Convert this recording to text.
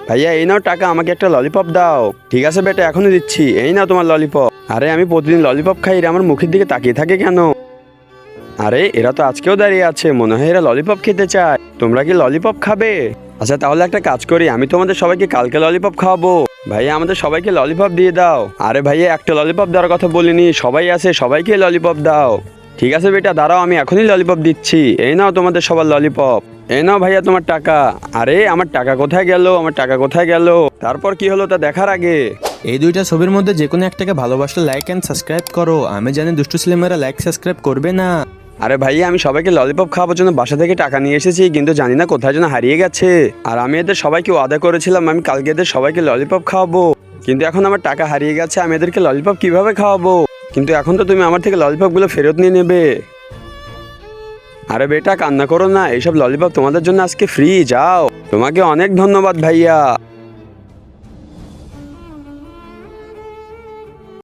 ভাইয়া এই নাও টাকা, আমাকে একটা ললিপপ দাও। ঠিক আছে বেটা, এখনই দিচ্ছি, এই নাও তোমার ললিপপ। আরে আমি প্রতিদিন ললিপপ খাই, এরা আমার মুখের দিকে তাকিয়ে থাকে কেন? আরে এরা তো আজকেও দাঁড়িয়ে আছে, মনে হয় এরা ললিপপ খেতে চায়। তোমরা কি ললিপপ খাবে? আচ্ছা তাহলে একটা কাজ করি, আমি তোমাদের সবাইকে কালকে ললিপপ খাওয়াবো। ভাইয়া আমাদের সবাইকে ললিপপ দিয়ে দাও। আরে ভাইয়া একটা ললিপপ দেওয়ার কথা বলিনি, সবাই আছে, সবাইকে ললিপপ দাও। ঠিক আছে বেটা, দাঁড়াও, আমি এখনই ললিপপ দিচ্ছি। এই নাও তোমাদের সবার ললিপপ। এই নাও ভাইয়া তোমার টাকা। আরে আমার টাকা কোথায় গেল, আমার টাকা কোথায় গেল? তারপর কি হলো তা দেখার আগে এই দুইটা ছবির মধ্যে যে কোনো একটাকে ভালোবাসলে লাইক অ্যান্ড সাবস্ক্রাইব করো। আমি জানি দুষ্টু ছেলেমেয়েরা লাইক সাবস্ক্রাইব করবে না। আরে ভাইয়া আমি সবাইকে ললিপপ খাওয়াবার জন্য বাসা থেকে টাকা নিয়ে এসেছি, কিন্তু জানি না কোথায় যেন হারিয়ে গেছে। আর আমি এদের সবাইকে ওয়াদা করেছিলাম আমি কালকে এদের সবাইকে ললিপপ খাওয়াবো, কিন্তু এখন আমার টাকা হারিয়ে গেছে। আমি এদেরকে ললিপপ কিভাবে খাওয়াবো? কিন্তু এখন তো তুমি আমার থেকে ললিপপগুলো ফেরত নিয়ে নেবে। আরে বেটা কান্না করো না, এইসব ললিপপ তোমাদের জন্য আজকে ফ্রি। যাও, তোমাকে অনেক ধন্যবাদ ভাইয়া।